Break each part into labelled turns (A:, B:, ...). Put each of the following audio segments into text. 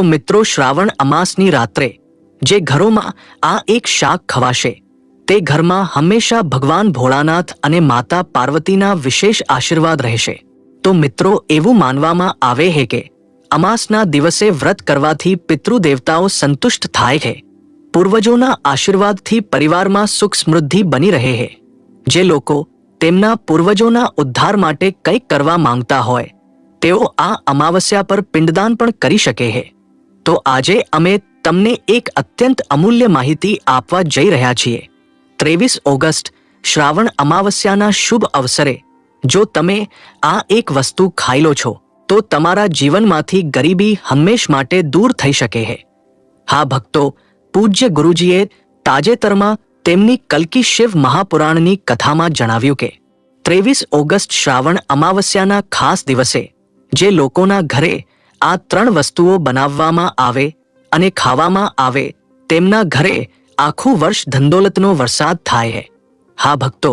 A: તો મિત્રો, શ્રાવણ અમાસની રાત્રે જે ઘરોમાં આ એક શાક ખવાશે તે ઘરમાં હંમેશા ભગવાન ભોળાનાથ અને માતા પાર્વતીના વિશેષ આશીર્વાદ રહેશે. તો મિત્રો, એવું માનવામાં આવે છે કે અમાસના દિવસે વ્રત કરવાથી પિતૃદેવતાઓ સંતુષ્ટ થાય છે. પૂર્વજોના આશીર્વાદથી પરિવારમાં સુખ સમૃદ્ધિ બની રહે છે. જે લોકો તેમના પૂર્વજોના ઉદ્ધાર માટે કંઈક કરવા માંગતા હોય તેઓ આ અમાવસ્યા પર પિંડદાન પણ કરી શકે છે. તો આજે અમે તમને એક અત્યંત અમૂલ્ય માહિતી આપવા જઈ રહ્યા છીએ. 23 ઓગસ્ટ શ્રાવણ અમાવસ્યાના શુભ અવસરે જો તમે આ એક વસ્તુ ખાઈ લો છો તો તમારા જીવનમાંથી ગરીબી હંમેશ માટે દૂર થઈ શકે છે. હા ભક્તો, પૂજ્ય ગુરુજીએ તાજેતરમાં તેમની કલ્કી શિવ મહાપુરાણની કથામાં જણાવ્યું કે 23 ઓગસ્ટ શ્રાવણ અમાવસ્યાના ખાસ દિવસે જે લોકોના ઘરે આ 3 વસ્તુઓ બનાવવામાં આવે અને ખાવામાં આવે તેમના ઘરે આખું વર્ષ ધનદોલતનો વરસાદ થાય છે. હા ભક્તો,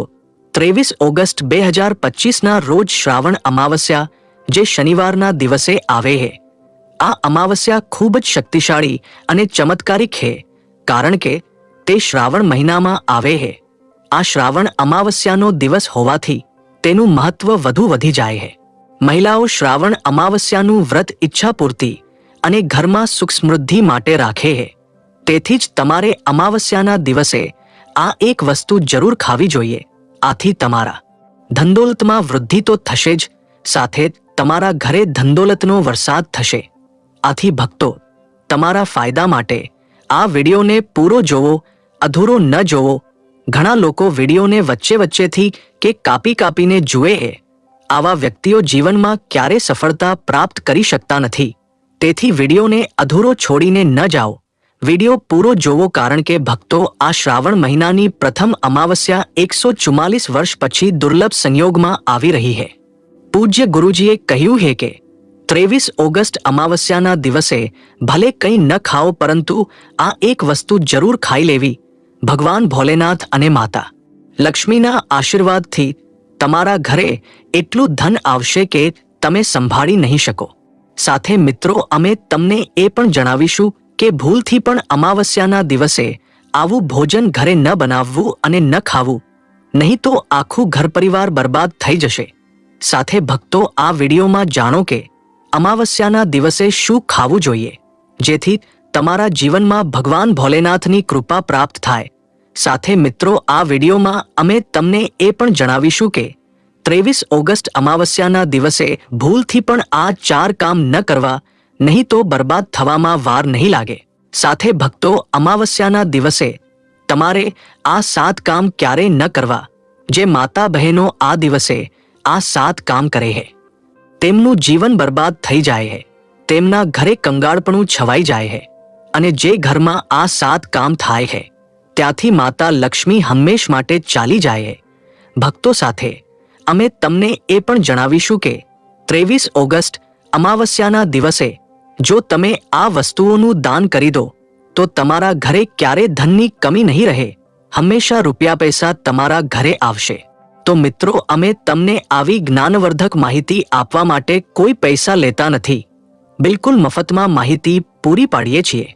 A: 23 ઓગસ્ટ 2025ના રોજ શ્રાવણ અમાવસ્યા જે શનિવારના દિવસે આવે છે, આ અમાવસ્યા ખૂબ જ શક્તિશાળી અને ચમત્કારિક છે કારણ કે તે શ્રાવણ મહિનામાં આવે છે. આ શ્રાવણ અમાવસ્યાનો દિવસ હોવાથી તેનું મહત્વ વધુ વધી જાય છે. મહિલાઓ શ્રાવણ અમાવસ્યાનું વ્રત ઈચ્છાપૂર્તિ અને ઘરમાં સુખ સમૃદ્ધિ માટે રાખે છે. તેથી જ તમારે અમાવસ્યાના દિવસે આ એક વસ્તુ જરૂર ખાવી જોઈએ. આથી તમારા ધનદોલતમાં વૃદ્ધિ તો થશે જ, સાથે તમારા ઘરે ધનદોલતનો વરસાદ થશે. આથી ભક્તો, તમારા ફાયદા માટે આ વિડીયોને પૂરો જોવો, અધૂરો ન જોવો. ઘણા લોકો વિડીયોને વચ્ચેથી કે કાપીને જુએ છે. આવા વ્યક્તિઓ જીવનમાં ક્યારે સફળતા પ્રાપ્ત કરી શકતા નથી. તેથી વિડીયોને અધૂરો છોડીને ન જાઓ, વિડીયો પૂરો જોવો કારણ કે ભક્તો, આ શ્રાવણ મહિનાની પ્રથમ અમાવસ્યા 144 વર્ષ પછી દુર્લભ સંયોગમાં આવી રહી છે. પૂજ્ય ગુરુજીએ કહ્યું છે કે 23 ઓગસ્ટ અમાવસ્યાના દિવસે ભલે કંઈ ન ખાઓ પરંતુ આ એક વસ્તુ જરૂર ખાઈ લેવી. ભગવાન ભોલેનાથ અને માતા લક્ષ્મીના આશીર્વાદથી તમારા ઘરે એટલું ધન આવશે કે તમે સંભાળી નહીં શકો. સાથે મિત્રો, અમે તમને એ પણ જણાવીશું કે ભૂલથી પણ અમાવસ્યાના દિવસે આવું ભોજન ઘરે ન બનાવવું અને ન ખાવું, નહીં તો આખું ઘર પરિવાર બરબાદ થઈ જશે. સાથે ભક્તો, આ વિડીયોમાં જાણો કે અમાવસ્યાના દિવસે શું ખાવું જોઈએ જેથી તમારા જીવનમાં ભગવાન ભોલેનાથની કૃપા પ્રાપ્ત થાય. સાથે મિત્રો, આ વિડીયોમાં અમે તમને એ પણ જણાવીશું કે 23 ઓગસ્ટ અમાવસ્યાના દિવસે ભૂલથી પણ આ 4 કામ ન કરવા, નહીં તો બરબાદ થવામાં વાર નહીં લાગે. સાથે ભક્તો, અમાવસ્યાના દિવસે તમારે આ 7 કામ ક્યારેય ન કરવા. જે માતા બહેનો આ દિવસે આ 7 કામ કરે છે તેમનું જીવન બરબાદ થઈ જાય છે, તેમના ઘરે કંગાળપણું છવાઈ જાય છે અને જે ઘરમાં આ 7 કામ થાય છે ત્યાંથી માતા લક્ષ્મી હંમેશ માટે ચાલી જાય છે. ભક્તો, સાથે અમે તમને એ પણ જણાવીશું કે 23 ઓગસ્ટ અમાવસ્યાના દિવસે જો તમે આ વસ્તુઓનું દાન કરી દો તો તમારા ઘરે ક્યારે ધનની કમી નહીં રહે. હંમેશા રૂપિયા પૈસા તમારા ઘરે આવશે. તો મિત્રો, અમે તમને આવી જ્ઞાનવર્ધક માહિતી આપવા માટે કોઈ પૈસા લેતા નથી. બિલકુલ મફતમાં માહિતી પૂરી પાડીએ છીએ.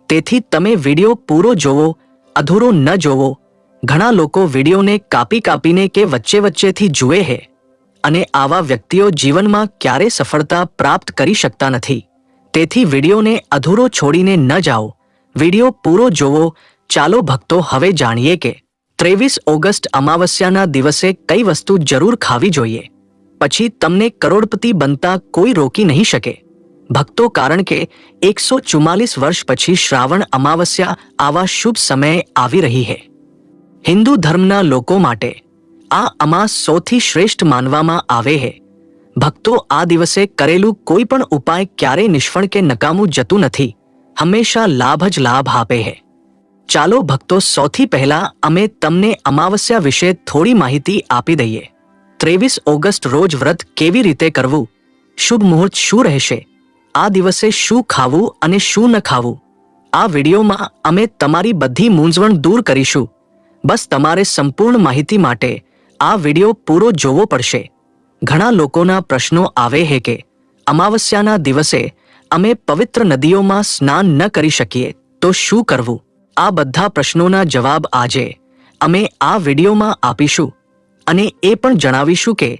A: તેથી તમે વિડીયો પૂરો જોવો, અધૂરો ન જોવો. ઘણા લોકો વિડીયોને કાપીને કે વચ્ચેથી જુએ છે અને આવા વ્યક્તિઓ જીવનમાં ક્યારે સફળતા પ્રાપ્ત કરી શકતા નથી. તેથી વિડીયોને અધૂરો છોડીને ન જાઓ, વિડીયો પૂરો જોવો. ચાલો ભક્તો, હવે જાણીએ કે 23 ઓગસ્ટ અમાવસ્યાના દિવસે કઈ વસ્તુ જરૂર ખાવી જોઈએ. પછી તમને કરોડપતિ બનતા કોઈ રોકી નહીં શકે. ભક્તો, કારણ કે 144 વર્ષ પછી શ્રાવણ અમાવસ્યા આવા શુભ સમયે આવી રહી છે. હિન્દુ ધર્મના લોકો માટે આ અમાસ સૌથી શ્રેષ્ઠ માનવામાં આવે છે. ભક્તો, આ દિવસે કરેલું કોઈ પણ ઉપાય ક્યારેય નિષ્ફળ કે નકામું જતું નથી, હંમેશા લાભ જ લાભ આપે છે. ચાલો ભક્તો, સૌથી પહેલા અમે તમને અમાવસ્યા વિશે થોડી માહિતી આપી દઈએ. 23 ઓગસ્ટ રોજ વ્રત કેવી રીતે કરવું, શુભ મુહૂર્ત શું રહેશે, આ દિવસે શું ખાવું અને શું ન ખાવું, આ વિડીયોમાં અમે તમારી બધી મૂંઝવણ દૂર કરીશું. બસ તમારે સંપૂર્ણ માહિતી માટે આ વિડીયો પૂરો જોવો પડશે. ઘણા લોકોના પ્રશ્નો આવે છે કે અમાવસ્યાના દિવસે અમે પવિત્ર નદીઓમાં સ્નાન ન કરી શકીએ તો શું કરવું? આ બધા પ્રશ્નોના જવાબ આજે અમે આ વિડીયોમાં આપીશું અને એ પણ જણાવીશું કે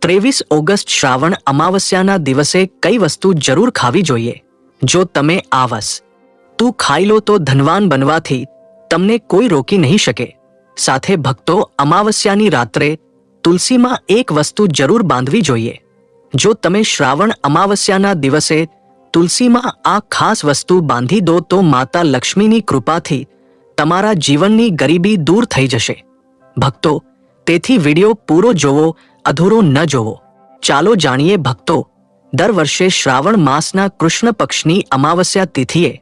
A: 23 ઓગસ્ટ શ્રાવણ અમાવસ્યાના દિવસે કઈ વસ્તુ જરૂર ખાવી જોઈએ. જો તમે આ વસ્તુ ખાઈ લો તો ધનવાન બનવાથી તમને કોઈ રોકી નહીં શકે. સાથે ભક્તો, અમાવસ્યાની રાત્રે તુલસીમાં એક વસ્તુ જરૂર બાંધવી જોઈએ. જો તમે શ્રાવણ અમાવસ્યાના દિવસે તુલસીમાં આ ખાસ વસ્તુ બાંધી દો તો માતા લક્ષ્મીની કૃપાથી તમારા જીવનની ગરીબી દૂર થઈ જશે. ભક્તો, તેથી વિડીયો પૂરો જોવો, અધૂરો ન જોવો. ચાલો જાણીએ ભક્તો, દર વર્ષે શ્રાવણ માસના કૃષ્ણ પક્ષની અમાવસ્યા તિથિએ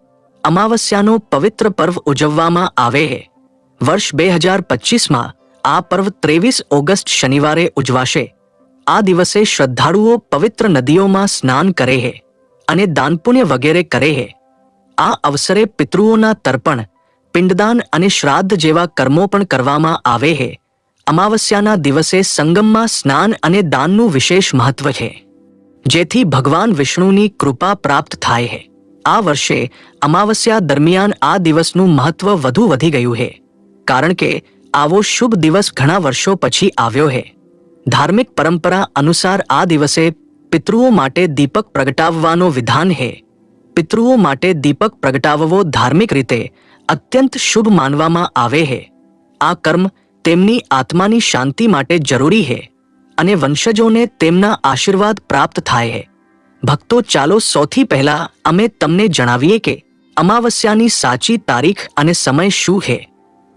A: અમાવસ્યાનો પવિત્ર પર્વ ઉજવવામાં આવે છે. વર્ષ 2025માં આ પર્વ 23 ઓગસ્ટ શનિવારે ઉજવાશે. આ દિવસે શ્રદ્ધાળુઓ પવિત્ર નદીઓમાં સ્નાન કરે છે અને દાનપુણ્ય વગેરે કરે છે. આ અવસરે પિતૃઓના તર્પણ, પિંડદાન અને શ્રાદ્ધ જેવા કર્મો પણ કરવામાં આવે છે. અમાવસ્યાના દિવસે સંગમમાં સ્નાન અને દાનનું વિશેષ મહત્વ છે, જેથી ભગવાન વિષ્ણુની કૃપા પ્રાપ્ત થાય છે. આ વર્ષે અમાવસ્યા દરમિયાન આ દિવસનું મહત્વ વધુ વધી ગયું છે, કારણ કે આવો શુભ દિવસ ઘણા વર્ષો પછી આવ્યો છે. ધાર્મિક પરંપરા અનુસાર આ દિવસે પિતૃઓ માટે દીપક પ્રગટાવવાનો વિધાન છે. પિતૃઓ માટે દીપક પ્રગટાવવો ધાર્મિક રીતે અત્યંત શુભ માનવામાં આવે છે. આ કર્મ તેમની આત્માની શાંતિ માટે જરૂરી છે અને વંશજોને તેમના આશીર્વાદ પ્રાપ્ત થાય છે. ભક્તો, ચાલો સૌથી પહેલા અમે તમને જણાવીએ કે અમાવસ્યાની સાચી તારીખ અને સમય શું છે.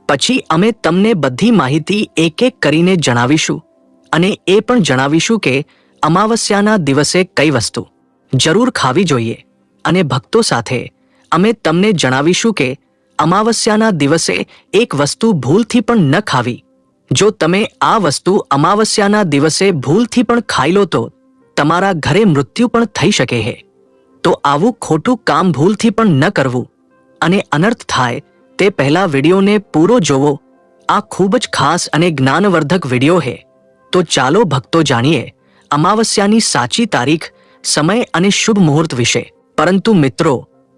A: પછી અમે તમને બધી માહિતી એક એક કરીને જણાવીશું અને એ પણ જણાવીશું કે અમાવસ્યાના દિવસે કઈ વસ્તુ જરૂર ખાવી જોઈએ. અને ભક્તો, સાથે અમે તમને જણાવીશું કે અમાવસ્યાના દિવસે એક વસ્તુ ભૂલથી પણ ન ખાવી. જો તમે આ વસ્તુ અમાવસ્યાના દિવસે ભૂલથી પણ ખાઈ લો તો તમારા ઘરે મૃત્યુ પણ થઈ શકે છે. તો આવું ખોટું કામ ભૂલથી પણ ન કરવું અને અનર્થ થાય તે પહેલા વિડીયોને પૂરો જોવો. આ ખૂબ જ ખાસ અને જ્ઞાનવર્ધક વિડીયો છે. તો ચાલો ભક્તો જાણીએ અમાવસ્યાની સાચી તારીખ, સમય અને શુભ મુહૂર્ત વિશે. પરંતુ મિત્રો,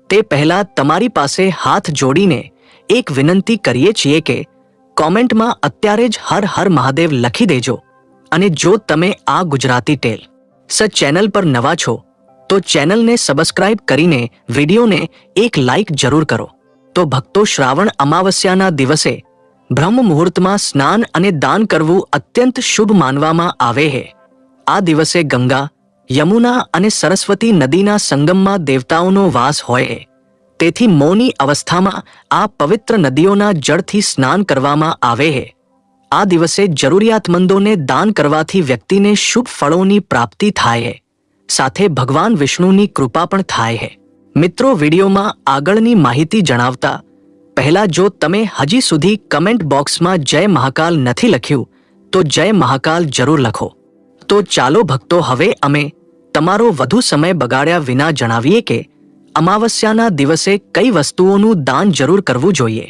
A: તે પહેલા તમારી પાસે હાથ જોડીને એક વિનંતી કરીએ છીએ કે કોમેન્ટમાં અત્યારે જ હર હર મહાદેવ લખી દેજો. અને જો તમે આ ગુજરાતી ટેલ્સ ચેનલ પર નવા છો તો ચેનલને સબસ્ક્રાઇબ કરીને વિડીયોને એક લાઇક જરૂર કરો. તો ભક્તો, શ્રાવણ અમાવસ્યાના દિવસે બ્રહ્મ મુહૂર્તમાં સ્નાન અને દાન કરવું અત્યંત શુભ માનવામાં આવે છે. આ દિવસે ગંગા, યમુના અને સરસ્વતી નદીના સંગમમાં દેવતાઓનો વાસ હોય છે. તેથી મૌની અવસ્થામાં આ પવિત્ર નદીઓના જળથી સ્નાન કરવામાં આવે છે. આ દિવસે જરૂરિયાતમંદોને દાન કરવાથી વ્યક્તિને શુભ ફળોની પ્રાપ્તિ થાય છે. સાથે ભગવાન વિષ્ણુની કૃપા પણ થાય છે. મિત્રો, વિડીયોમાં આગળની માહિતી જણાવતા પહેલા જો તમે હજી સુધી કમેન્ટ બોક્સમાં જય મહાકાલ નથી લખ્યું તો જય મહાકાલ જરૂર લખો. તો ચાલો ભક્તો, હવે અમે તમારો વધુ સમય બગાડ્યા વિના જણાવીએ કે અમાવસ્યાના દિવસે કઈ વસ્તુઓનું દાન જરૂર કરવું જોઈએ.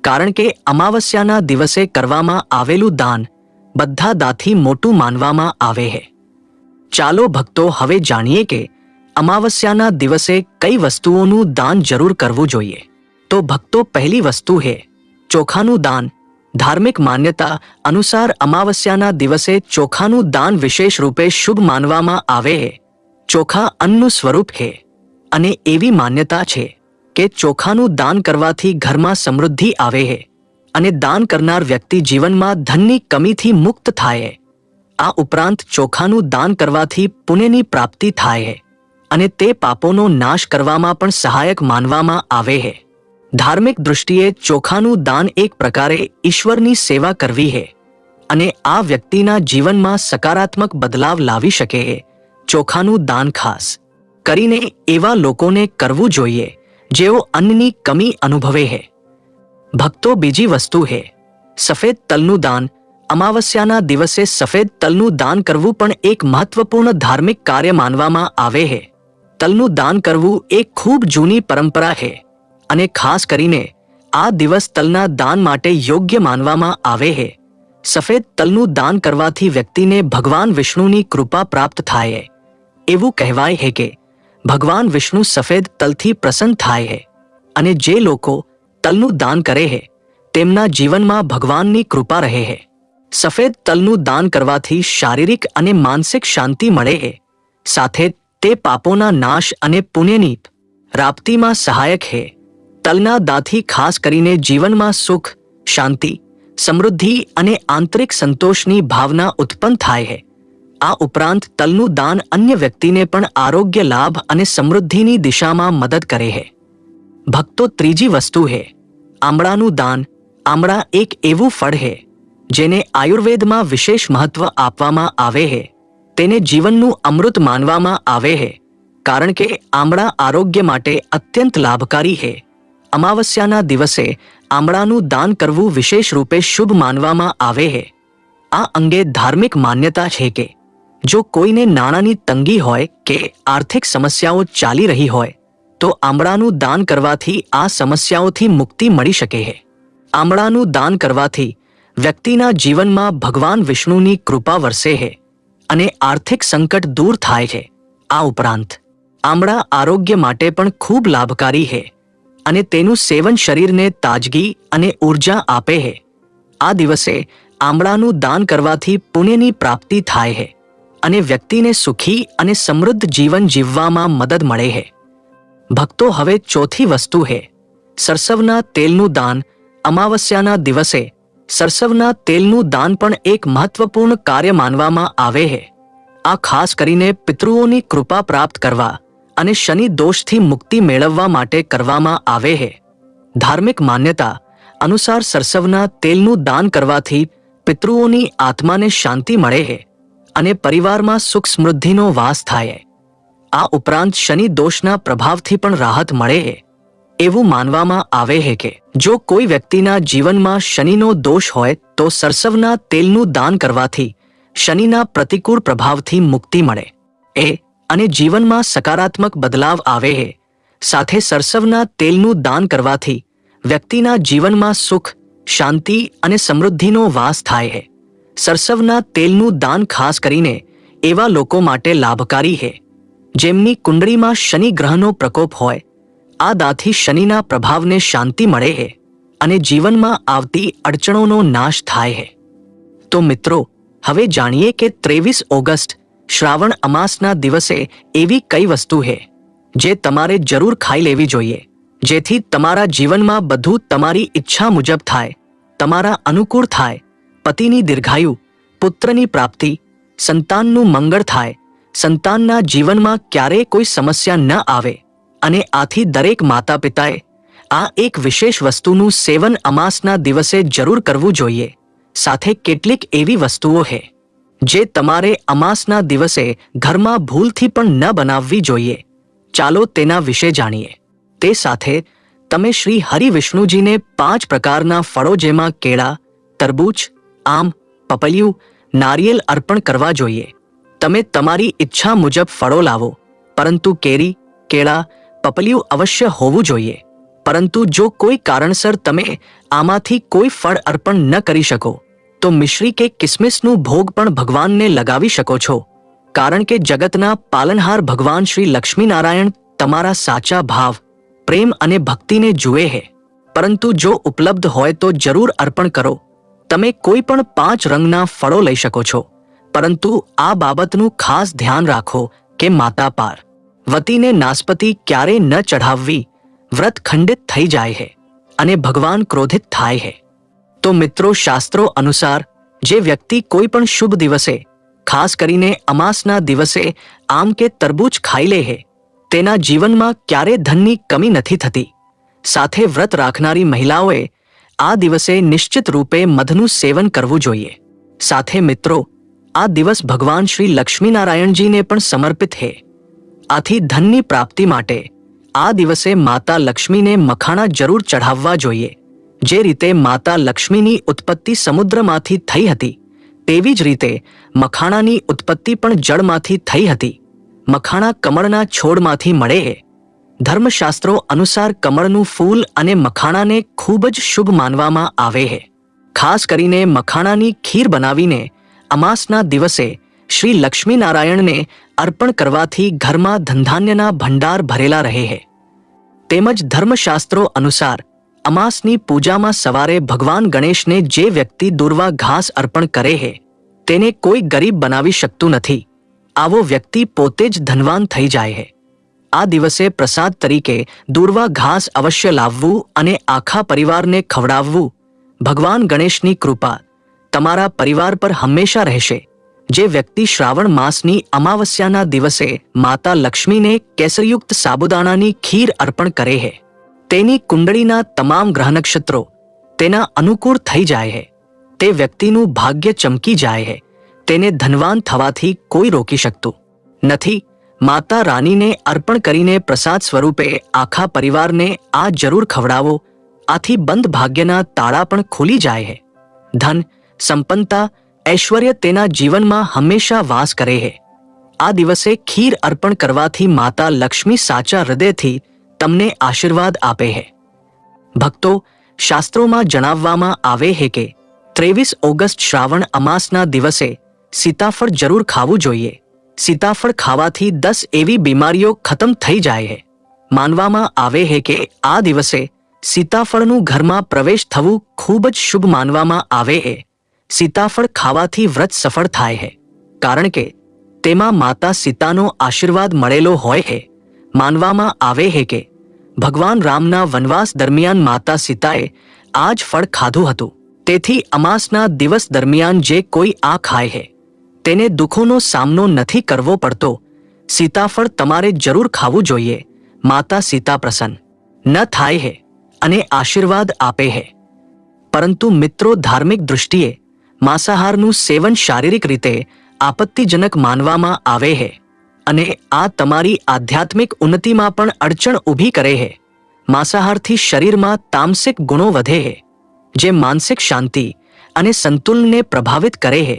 A: કારણ કે અમાવસ્યાના દિવસે કરવામાં આવેલું દાન બધા દાનથી મોટું માનવામાં આવે છે. ચાલો ભક્તો, હવે જાણીએ કે અમાવસ્યાના દિવસે કઈ વસ્તુઓનું દાન જરૂર કરવું જોઈએ. તો ભક્તો, પહેલી વસ્તુ છે ચોખાનું દાન. ધાર્મિક માન્યતા અનુસાર અમાવસ્યાના દિવસે ચોખાનું દાન વિશેષ રૂપે શુભ માનવામાં આવે છે. ચોખા અન્નનું સ્વરૂપ છે અને એવી માન્યતા છે કે ચોખાનું દાન કરવાથી ઘરમાં સમૃદ્ધિ આવે છે અને દાન કરનાર વ્યક્તિ જીવનમાં ધનની કમીથી મુક્ત થાય છે. આ ઉપરાંત ચોખાનું દાન કરવાથી પુણ્યની પ્રાપ્તિ થાય છે અને તે પાપોનો નાશ કરવામાં પણ સહાયક માનવામાં આવે છે. ધાર્મિક દૃષ્ટિએ ચોખાનું દાન એક પ્રકારે ઈશ્વરની સેવા કરવી છે અને આ વ્યક્તિના જીવનમાં સકારાત્મક બદલાવ લાવી શકે છે. ચોખાનું દાન ખાસ કરીને એવા લોકોને કરવું જોઈએ જેઓ અન્નની કમી અનુભવે છે. ભક્તો, બીજી વસ્તુ છે સફેદ તલનું દાન. અમાવસ્યાના દિવસે સફેદ તલનું દાન કરવું પણ એક મહત્વપૂર્ણ ધાર્મિક કાર્ય માનવામાં આવે છે. તલનું દાન કરવું એક ખૂબ જૂની પરંપરા છે અને ખાસ કરીને આ દિવસ તલના દાન માટે યોગ્ય માનવામાં આવે છે. સફેદ તલનું દાન કરવાથી વ્યક્તિને ભગવાન વિષ્ણુની કૃપા પ્રાપ્ત થાય છે. એવું કહેવાય છે કે ભગવાન વિષ્ણુ સફેદ તલથી પ્રસન્ન થાય છે અને જે લોકો તલનું દાન કરે છે તેમના જીવનમાં ભગવાનની કૃપા રહે છે. સફેદ તલનું દાન કરવાથી શારીરિક અને માનસિક શાંતિ મળે છે, સાથે તે પાપોના નાશ અને પુણ્યની પ્રાપ્તિમાં સહાયક છે. તલના દાનથી ખાસ કરીને જીવનમાં સુખ, શાંતિ, સમૃદ્ધિ અને આંતરિક સંતોષની ભાવના ઉત્પન્ન થાય છે. આ ઉપરાંત તલનું દાન અન્ય વ્યક્તિને પણ આરોગ્ય લાભ અને સમૃદ્ધિની દિશામાં મદદ કરે છે. ભક્તો, ત્રીજી વસ્તુ છે આમળાનું દાન. આમળા એક એવું ફળ છે જેને આયુર્વેદમાં વિશેષ મહત્વ આપવામાં આવે છે. તેને જીવનનું અમૃત માનવામાં આવે છે કારણ કે આમળા આરોગ્ય માટે અત્યંત લાભકારી છે. અમાવસ્યાના દિવસે આમળાનું દાન કરવું વિશેષ રૂપે શુભ માનવામાં આવે છે. આ અંગે ધાર્મિક માન્યતા છે કે જો કોઈને નાણાંની તંગી હોય કે આર્થિક સમસ્યાઓ ચાલી રહી હોય તો આમળાનું દાન કરવાથી આ સમસ્યાઓથી મુક્તિ મળી શકે છે. આમળાનું દાન કરવાથી વ્યક્તિના જીવનમાં ભગવાન વિષ્ણુની કૃપા વરસે છે અને આર્થિક સંકટ દૂર થાય છે. આ ઉપરાંત આમળા આરોગ્ય માટે પણ ખૂબ લાભકારી છે અને તેનું સેવન શરીરને તાજગી અને ઊર્જા આપે છે. આ દિવસે આમળાનું દાન કરવાથી પુણ્યની પ્રાપ્તિ થાય છે અને વ્યક્તિને સુખી અને સમૃદ્ધ જીવન જીવવામાં મદદ મળે છે. ભક્તો, હવે ચોથી વસ્તુ છે સરસવના તેલનું દાન. અમાવસ્યાના દિવસે સરસવના તેલનું દાન પણ એક મહત્વપૂર્ણ કાર્ય માનવામાં આવે છે. આ ખાસ કરીને પિતૃઓની કૃપા પ્રાપ્ત કરવા અને શનિ દોષથી મુક્તિ મેળવવા માટે કરવામાં આવે છે. ધાર્મિક માન્યતા અનુસાર સરસવના તેલનું દાન કરવાથી પિતૃઓની આત્માને શાંતિ મળે છે અને પરિવારમાં સુખ સમૃદ્ધિનો વાસ થાય છે. આ ઉપરાંત શનિ દોષના પ્રભાવથી પણ રાહત મળે છે. એવું માનવામાં આવે છે કે જો કોઈ વ્યક્તિના જીવનમાં શનિનો દોષ હોય તો સરસવના તેલનું દાન કરવાથી શનિના પ્રતિકૂળ પ્રભાવથી મુક્તિ મળે છે અને જીવનમાં સકારાત્મક બદલાવ આવે છે. સાથે સરસવના તેલનું દાન કરવાથી વ્યક્તિના જીવનમાં સુખ, શાંતિ અને સમૃદ્ધિનો વાસ થાય છે. સરસવના તેલનું દાન ખાસ કરીને એવા લોકો માટે લાભકારી છે જેમની કુંડળીમાં શનિ ગ્રહનો પ્રકોપ હોય. આ દાનથી શનિના પ્રભાવને શાંતિ મળે છે અને જીવનમાં આવતી અડચણોનો નાશ થાય છે. તો મિત્રો, હવે જાણીએ કે 23 ઓગસ્ટ શ્રાવણ અમાસના દિવસે એવી કઈ વસ્તુ છે જે તમારે જરૂર ખાઈ લેવી જોઈએ જેથી તમારા જીવનમાં બધું તમારી ઈચ્છા મુજબ થાય, તમારા અનુકૂળ થાય, પતિની દીર્ઘાયુ, પુત્રની પ્રાપ્તિ, સંતાનનું મંગળ થાય, સંતાનના જીવનમાં ક્યારેય કોઈ સમસ્યા ન આવે અને આથી દરેક માતા પિતાએ આ એક વિશેષ વસ્તુનું સેવન અમાસના દિવસે જરૂર કરવું જોઈએ. સાથે કેટલીક એવી વસ્તુઓ છે જે તમારે અમાસના દિવસે ઘરમાં ભૂલથી પણ ન બનાવવી જોઈએ. ચાલો તેના વિશે જાણીએ. તે સાથે તમે શ્રી હરિ વિષ્ણુજીને 5 પ્રકારના ફળો જેમાં કેળા, તરબૂચ, આમ, પપૈયું, નારિયેલ અર્પણ કરવા જોઈએ. તમે તમારી ઈચ્છા મુજબ ફળો લાવો, પરંતુ કેરી, કેળા, પપૈયું અવશ્ય હોવું જોઈએ. પરંતુ જો કોઈ કારણસર તમે આમાંથી કોઈ ફળ અર્પણ ન કરી શકો તો મિશ્રી કે કિસમિસનું ભોગ પણ ભગવાનને લગાવી શકો છો, કારણ કે જગતના પાલનહાર ભગવાન શ્રી લક્ષ્મીનારાયણ તમારા સાચા ભાવ, પ્રેમ અને ભક્તિને જુએ છે. પરંતુ જો ઉપલબ્ધ હોય તો જરૂર અર્પણ કરો. તમે કોઈ પણ 5 રંગના ફળો લઈ શકો છો, પરંતુ આ બાબતનું ખાસ ધ્યાન રાખો કે માતા પાર્વતીને નાસપતિ ક્યારેય ન ચઢાવવી. વ્રત ખંડિત થઈ જાય છે અને ભગવાન ક્રોધિત થાય છે. તો મિત્રો, શાસ્ત્રો અનુસાર જે વ્યક્તિ કોઈ પણ શુભ દિવસે, ખાસ કરીને અમાસના દિવસે આમ કે તરબૂચ ખાઈ લે છે તેના જીવનમાં ક્યારે ધનની કમી નથી થતી. સાથે વ્રત રાખનારી મહિલાઓએ આ દિવસે નિશ્ચિત રૂપે મધનું સેવન કરવું જોઈએ. સાથે મિત્રો, આ દિવસ ભગવાન શ્રી લક્ષ્મીનારાયણજીને પણ સમર્પિત છે. આથી ધનની પ્રાપ્તિ માટે આ દિવસે માતા લક્ષ્મીને મખાણા જરૂર ચઢાવવા જોઈએ. જે રીતે માતા લક્ષ્મીની ઉત્પત્તિ સમુદ્રમાંથી થઈ હતી તેવી જ રીતે મખાણાની ઉત્પત્તિ પણ જળમાંથી થઈ હતી. મખાણા કમળના છોડમાંથી મળે છે. ધર્મશાસ્ત્રો અનુસાર કમળનું ફૂલ અને મખાણાને ખૂબ જ શુભ માનવામાં આવે છે. ખાસ કરીને મખાણાની ખીર બનાવીને અમાસના દિવસે શ્રી લક્ષ્મીનારાયણને અર્પણ કરવાથી ઘરમાં ધનધાન્યના ભંડાર ભરેલા રહે છે. તેમજ ધર્મશાસ્ત્રો અનુસાર અમાસની પૂજામાં સવારે ભગવાન ગણેશને જે વ્યક્તિ દૂર્વા ઘાસ અર્પણ કરે છે તેને કોઈ ગરીબ બનાવી શકતું નથી. આવો વ્યક્તિ પોતે જ ધનવાન થઈ જાય છે. આ દિવસે પ્રસાદ તરીકે દૂર્વા ઘાસ અવશ્ય લાવવું અને આખા પરિવારને ખવડાવવું. ભગવાન ગણેશની કૃપા તમારા પરિવાર પર હંમેશા રહેશે. જે વ્યક્તિ શ્રાવણ માસની અમાવસ્યાના દિવસે માતા લક્ષ્મીને કેસરયુક્ત સાબુદાણાની ખીર અર્પણ કરે છે તેની કુંડળીના તમામ ગ્રહ નક્ષત્રો તેના અનુકૂળ થઈ જાય છે. તે વ્યક્તિનું ભાગ્ય ચમકી જાય છે. તેને ધનવાન થવાથી કોઈ રોકી શકતું નથી. માતા રાનીને અર્પણ કરીને પ્રસાદ સ્વરૂપે આખા પરિવારને આ જરૂર ખવડાવો. આથી બંધ ભાગ્યના તાળા પણ ખુલી જાય છે. ધન, સંપન્નતા, ઐશ્વર્ય તેના જીવનમાં હંમેશા વાસ કરે છે. આ દિવસે ખીર અર્પણ કરવાથી માતા લક્ષ્મી સાચા હૃદયથી તમને આશીર્વાદ આપે છે. ભક્તો, શાસ્ત્રોમાં જણાવવામાં આવે છે કે 23 ઓગસ્ટ શ્રાવણ અમાસના દિવસે સીતાફળ જરૂર ખાવું જોઈએ. સીતાફળ ખાવાથી 10 એવી બીમારીઓ ખતમ થઈ જાય છે. માનવામાં આવે છે કે આ દિવસે સીતાફળનું ઘરમાં પ્રવેશ થવું ખૂબ જ શુભ માનવામાં આવે છે. સીતાફળ ખાવાથી વ્રત સફળ થાય છે કારણ કે તેમાં માતા સીતાનો આશીર્વાદ મળેલો હોય છે. માનવામાં આવે છે કે ભગવાન રામના વનવાસ દરમિયાન માતા સીતાએ આ જ ફળ ખાધું હતું. તેથી અમાસના દિવસ દરમિયાન જે કોઈ આ ખાય છે તેને દુઃખોનો સામનો નથી કરવો પડતો. સીતાફળ તમારે જરૂર ખાવું જોઈએ. માતા સીતા પ્રસન્ન ન થાય છે અને આશીર્વાદ આપે છે. પરંતુ મિત્રો, ધાર્મિક દૃષ્ટિએ માંસાહારનું સેવન શારીરિક રીતે આપત્તિજનક માનવામાં આવે છે અને આ તમારી આધ્યાત્મિક ઉન્નતિમાં પણ અડચણ ઊભી કરે છે. માંસાહારથી શરીરમાં તામસિક ગુણો વધે છે જે માનસિક શાંતિ અને સંતુલનને પ્રભાવિત કરે છે.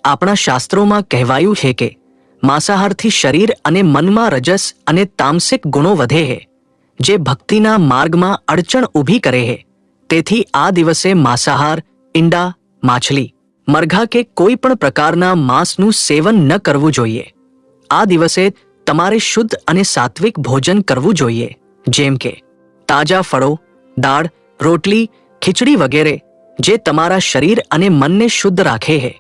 A: આપણા શાસ્ત્રોમાં કહેવાયું છે કે માંસાહારથી શરીર અને મનમાં રજસ અને તામસિક ગુણો વધે છે જે ભક્તિના માર્ગમાં અડચણ ઊભી કરે છે. તેથી આ દિવસે માંસાહાર, ઈંડા, માછલી, મરઘા કે કોઈ પણ પ્રકારના માંસનું સેવન ન કરવું જોઈએ. આ દિવસે તમારે શુદ્ધ અને સાત્વિક ભોજન કરવું જોઈએ, જેમ કે તાજા ફળો, દાળ, રોટલી, ખીચડી વગેરે જે તમારા શરીર અને મનને શુદ્ધ રાખે છે.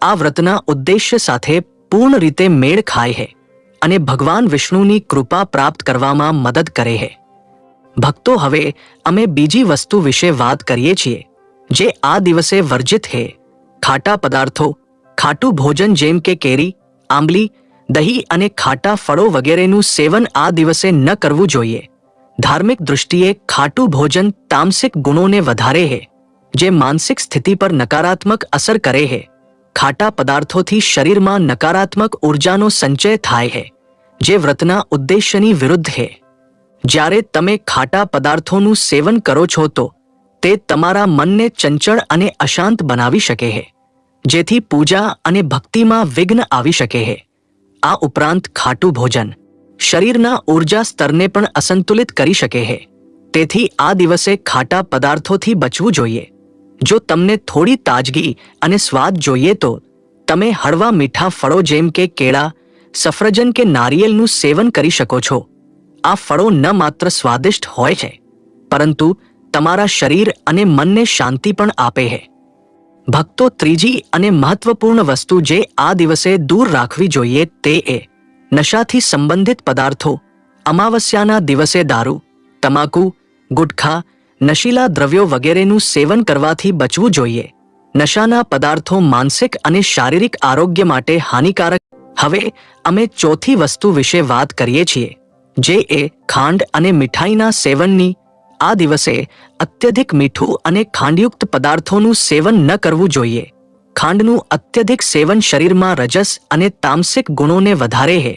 A: આ વ્રતના ઉદ્દેશ્ય સાથે પૂર્ણ રીતે મેળ ખાય છે અને ભગવાન વિષ્ણુની કૃપા પ્રાપ્ત કરવામાં મદદ કરે છે. ભક્તો, હવે અમે બીજી વસ્તુ વિશે વાત કરીએ છીએ જે આ દિવસે વર્જિત છે. ખાટા પદાર્થો, ખાટું ભોજન જેમ કે કેરી, આંબલી, દહીં અને ખાટા ફળો વગેરેનું સેવન આ દિવસે ન કરવું જોઈએ. ધાર્મિક દૃષ્ટિએ ખાટું ભોજન તામસિક ગુણોને વધારે છે જે માનસિક સ્થિતિ પર નકારાત્મક અસર કરે છે. ખાટા પદાર્થોથી શરીરમાં નકારાત્મક ઉર્જાનો સંચય થાય છે જે વ્રતના ઉદ્દેશ્યની વિરુદ્ધ છે. જ્યારે તમે ખાટા પદાર્થોનું સેવન કરો છો તો તે તમારા મનને ચંચળ અને અશાંત બનાવી શકે છે જેથી પૂજા અને ભક્તિમાં વિઘ્ન આવી શકે છે. આ ઉપરાંત ખાટું ભોજન શરીરના ઊર્જા સ્તરને પણ અસંતુલિત કરી શકે છે. તેથી આ દિવસે ખાટા પદાર્થોથી બચવું જોઈએ. જો તમને થોડી તાજગી અને સ્વાદ જોઈએ તો તમે હળવા મીઠા ફળો જેમ કે કેળા, સફરજન કે નારિયેળનું સેવન કરી શકો છો. આ ફળો ન માત્ર સ્વાદિષ્ટ હોય છે પરંતુ તમારા શરીર અને મનને શાંતિ પણ આપે છે. ભક્તો, ત્રીજી અને મહત્વપૂર્ણ વસ્તુ જે આ દિવસે દૂર રાખવી જોઈએ તે એ નશાથી સંબંધિત પદાર્થો. અમાવસ્યાના દિવસે દારૂ, તમાકુ, ગુટખા, નશીલા દ્રવ્યો વગેરેનું સેવન કરવાથી બચવું જોઈએ. નશાના પદાર્થો માનસિક અને શારીરિક આરોગ્ય માટે હાનિકારક. હવે અમે ચોથી વસ્તુ વિશે વાત કરીએ છીએ જે એ ખાંડ અને મીઠાઈના સેવનની. આ દિવસે અત્યધિક મીઠું અને ખાંડયુક્ત પદાર્થોનું સેવન ન કરવું જોઈએ. ખાંડનું અત્યધિક સેવન શરીરમાં રજસ અને તામસિક ગુણોને વધારે છે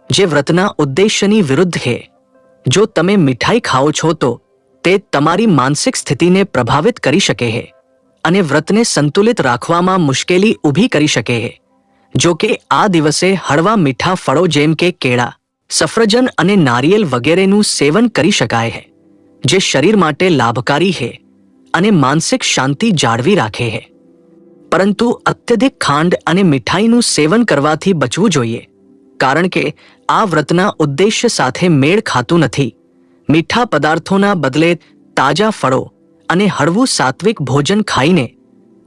A: જે વ્રતના ઉદ્દેશ્યની વિરુદ્ધ છે. જો તમે મીઠાઈ ખાઓ છો તો તે તમારી માનસિક સ્થિતિને પ્રભાવિત કરી શકે છે અને વ્રતને સંતુલિત રાખવામાં મુશ્કેલી ઊભી કરી શકે છે. જો કે આ દિવસે હળવા મીઠા ફળો જેમ કે કેળા, સફરજન અને નારિયેળ વગેરેનું સેવન કરી શકાય છે જે શરીર માટે લાભકારી છે અને માનસિક શાંતિ જાળવી રાખે છે. પરંતુ અત્યધિક ખાંડ અને મીઠાઈનું સેવન કરવાથી બચવું જોઈએ, કારણ કે આ વ્રતના ઉદ્દેશ્ય સાથે મેળ ખાતું નથી. મીઠા પદાર્થોના બદલે તાજા ફળો અને હળવું સાત્વિક ભોજન ખાઈને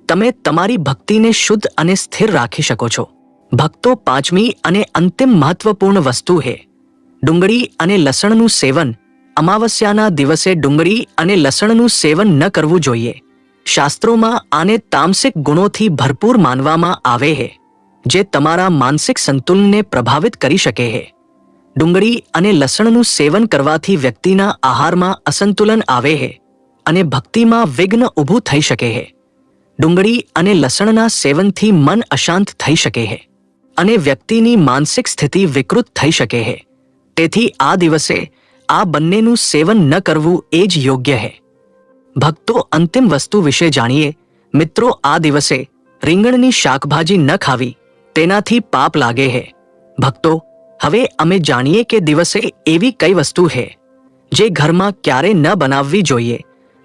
A: તમે તમારી ભક્તિને શુદ્ધ અને સ્થિર રાખી શકો છો. ભક્તો, પાંચમી અને અંતિમ મહત્વપૂર્ણ વસ્તુ છે ડુંગળી અને લસણનું સેવન. અમાવસ્યાના દિવસે ડુંગળી અને લસણનું સેવન ન કરવું જોઈએ. શાસ્ત્રોમાં આને તામસિક ગુણોથી ભરપૂર માનવામાં આવે છે, જે તમારા માનસિક સંતુલનને પ્રભાવિત કરી શકે છે. ડુંગળી અને લસણનું સેવન કરવાથી વ્યક્તિના આહારમાં અસંતુલન આવે છે અને ભક્તિમાં વિઘ્ન ઊભું થઈ શકે છે. ડુંગળી અને લસણના સેવનથી મન અશાંત થઈ શકે છે અને વ્યક્તિની માનસિક સ્થિતિ વિકૃત થઈ શકે છે. તેથી આ દિવસે આ બંનેનું સેવન ન કરવું એ જ યોગ્ય છે. ભક્તો, અંતિમ વસ્તુ વિશે જાણીએ. મિત્રો, આ દિવસે રીંગણની શાકભાજી ન ખાવી, તેનાથી પાપ લાગે છે. ભક્તો, હવે અમે જાણીએ કે દિવસે એવી કઈ વસ્તુ છે જે ઘરમાં ક્યારે ન બનાવવી જોઈએ,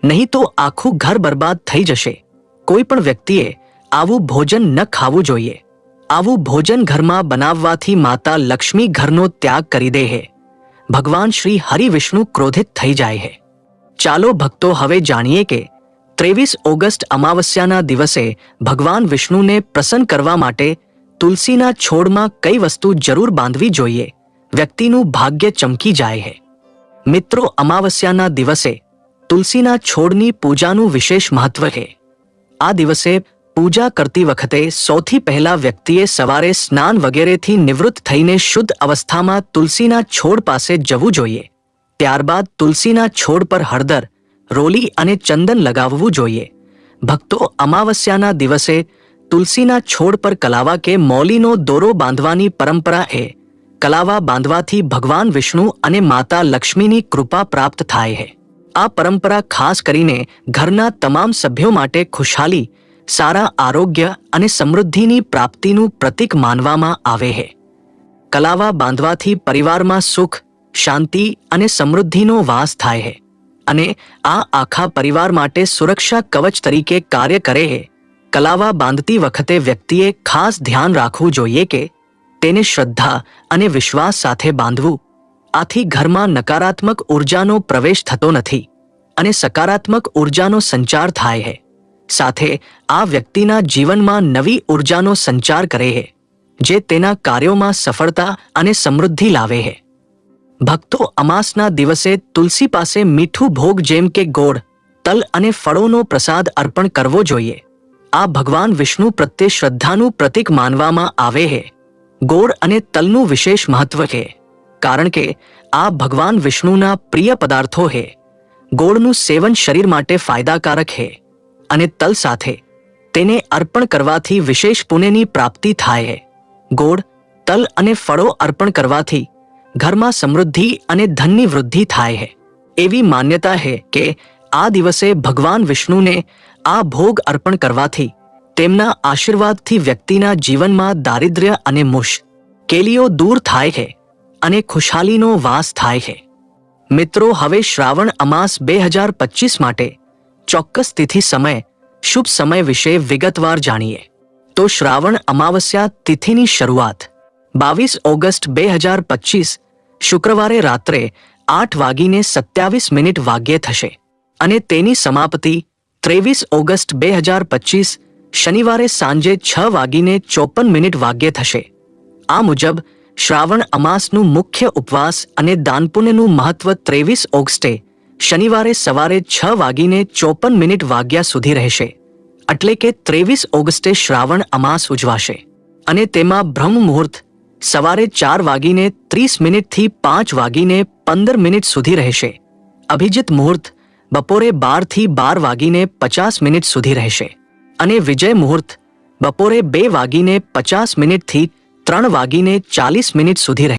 A: નહીં તો આખું ઘર બરબાદ થઈ જશે. કોઈ પણ વ્યક્તિએ આવું ભોજન ન ખાવું જોઈએ. આવું ભોજન ઘરમાં બનાવવાથી માતા લક્ષ્મી ઘરનો ત્યાગ કરી દે છે. ભગવાન શ્રી હરિ વિષ્ણુ ક્રોધિત થઈ જાય છે. ચાલો ભક્તો, હવે જાણીએ કે 23 ઓગસ્ટ અમાવસ્યાના દિવસે ભગવાન વિષ્ણુને પ્રસન્ન કરવા માટે તુલસીના છોડમાં કઈ વસ્તુ જરૂર બાંધવી જોઈએ. વ્યક્તિનું ભાગ્ય ચમકી જાય છે. મિત્રો, અમાવસ્યાના દિવસે તુલસીના છોડની પૂજાનું વિશેષ મહત્વ છે. આ દિવસે પૂજા કરતી વખતે સૌથી પહેલા વ્યક્તિએ સવારે સ્નાન વગેરેથી નિવૃત્ત થઈને શુદ્ધ અવસ્થામાં તુલસીના છોડ પાસે જવું જોઈએ. ત્યારબાદ તુલસીના છોડ પર હળદર, રોલી અને ચંદન લગાવવું જોઈએ. ભક્તો, અમાવસ્યાના દિવસે તુલસીના છોડ પર કલાવા કે મૌલીનો દોરો બાંધવાની પરંપરા છે. કલાવા બાંધવાથી ભગવાન વિષ્ણુ અને માતા લક્ષ્મીની કૃપા પ્રાપ્ત થાય છે. આ પરંપરા ખાસ કરીને ઘરના તમામ સભ્યો માટે ખુશહાલી, સારા આરોગ્ય અને સમૃદ્ધિની પ્રાપ્તિનું પ્રતીક માનવામાં આવે છે. કલાવા બાંધવાથી પરિવારમાં સુખ, શાંતિ અને સમૃદ્ધિનો વાસ થાય છે અને આ આખા પરિવાર માટે સુરક્ષા કવચ તરીકે કાર્ય કરે છે. કલાવા બાંધતી વખતે વ્યક્તિએ ખાસ ધ્યાન રાખવું જોઈએ કે તેને શ્રદ્ધા અને વિશ્વાસ સાથે બાંધવું. આથી ઘરમાં નકારાત્મક ઉર્જાનો પ્રવેશ થતો નથી અને સકારાત્મક ઉર્જાનો સંચાર થાય છે. સાથે આ વ્યક્તિના જીવનમાં નવી ઉર્જાનો સંચાર કરે છે, જે તેના કાર્યોમાં સફળતા અને સમૃદ્ધિ લાવે છે. ભક્તો, અમાસના દિવસે તુલસી પાસે મીઠું ભોગ જેમ કે ગોળ, તલ અને ફળોનો પ્રસાદ અર્પણ કરવો જોઈએ. આ ભગવાન વિષ્ણુ પ્રત્યે શ્રદ્ધાનું પ્રતીક માનવામાં આવે છે. ગોળ અને તલનું વિશેષ મહત્વ છે, કારણ કે આ ભગવાન વિષ્ણુના પ્રિય પદાર્થો છે. ગોળનું સેવન શરીર માટે ફાયદાકારક છે અને તલ સાથે તેને અર્પણ કરવાથી વિશેષ પુણ્યની પ્રાપ્તિ થાય છે. ગોળ, તલ અને ફળો અર્પણ કરવાથી ઘરમાં સમૃદ્ધિ અને ધનની વૃદ્ધિ થાય છે. એવી માન્યતા છે કે આ દિવસે ભગવાન વિષ્ણુને આ ભોગ અર્પણ કરવાથી તેમના આશીર્વાદથી વ્યક્તિના જીવનમાં દારિદ્ર્ય અને મુશ્કેલીઓ દૂર થાય છે અને ખુશહાલીનો વાસ થાય છે. મિત્રો, હવે શ્રાવણ અમાસ 2025 માટે ચોક્કસ તિથિ, સમય, શુભ સમય વિશે વિગતવાર જાણીએ. તો શ્રાવણ અમાવસ્યા તિથિની શરૂઆત 22 ઓગસ્ટ 2025 શુક્રવારે રાત્રે 8:27 વાગ્યે થશે અને તેની સમાપ્તિ 23 ઓગસ્ટ 2025 શનિવારે સાંજે 6:54 વાગ્યે થશે. આ મુજબ શ્રાવણ અમાસનું મુખ્ય ઉપવાસ અને દાનપુણ્યનું મહત્વ 23 ઓગસ્ટે શનિવારે સવારે 6:54 વાગ્યા સુધી રહેશે. એટલે કે 23 ઓગસ્ટે શ્રાવણ અમાસ ઉજવાશે અને તેમાં બ્રહ્મ મુહૂર્ત સવારે 4:30 થી 5:15 સુધી રહેશે. અભિજીત મુહૂર્ત બપોરે 12 થી 12:50 સુધી રહેશે અને વિજય મુહૂર્ત બપોરે 2:50 થી 3:40 સુધી રહેશે.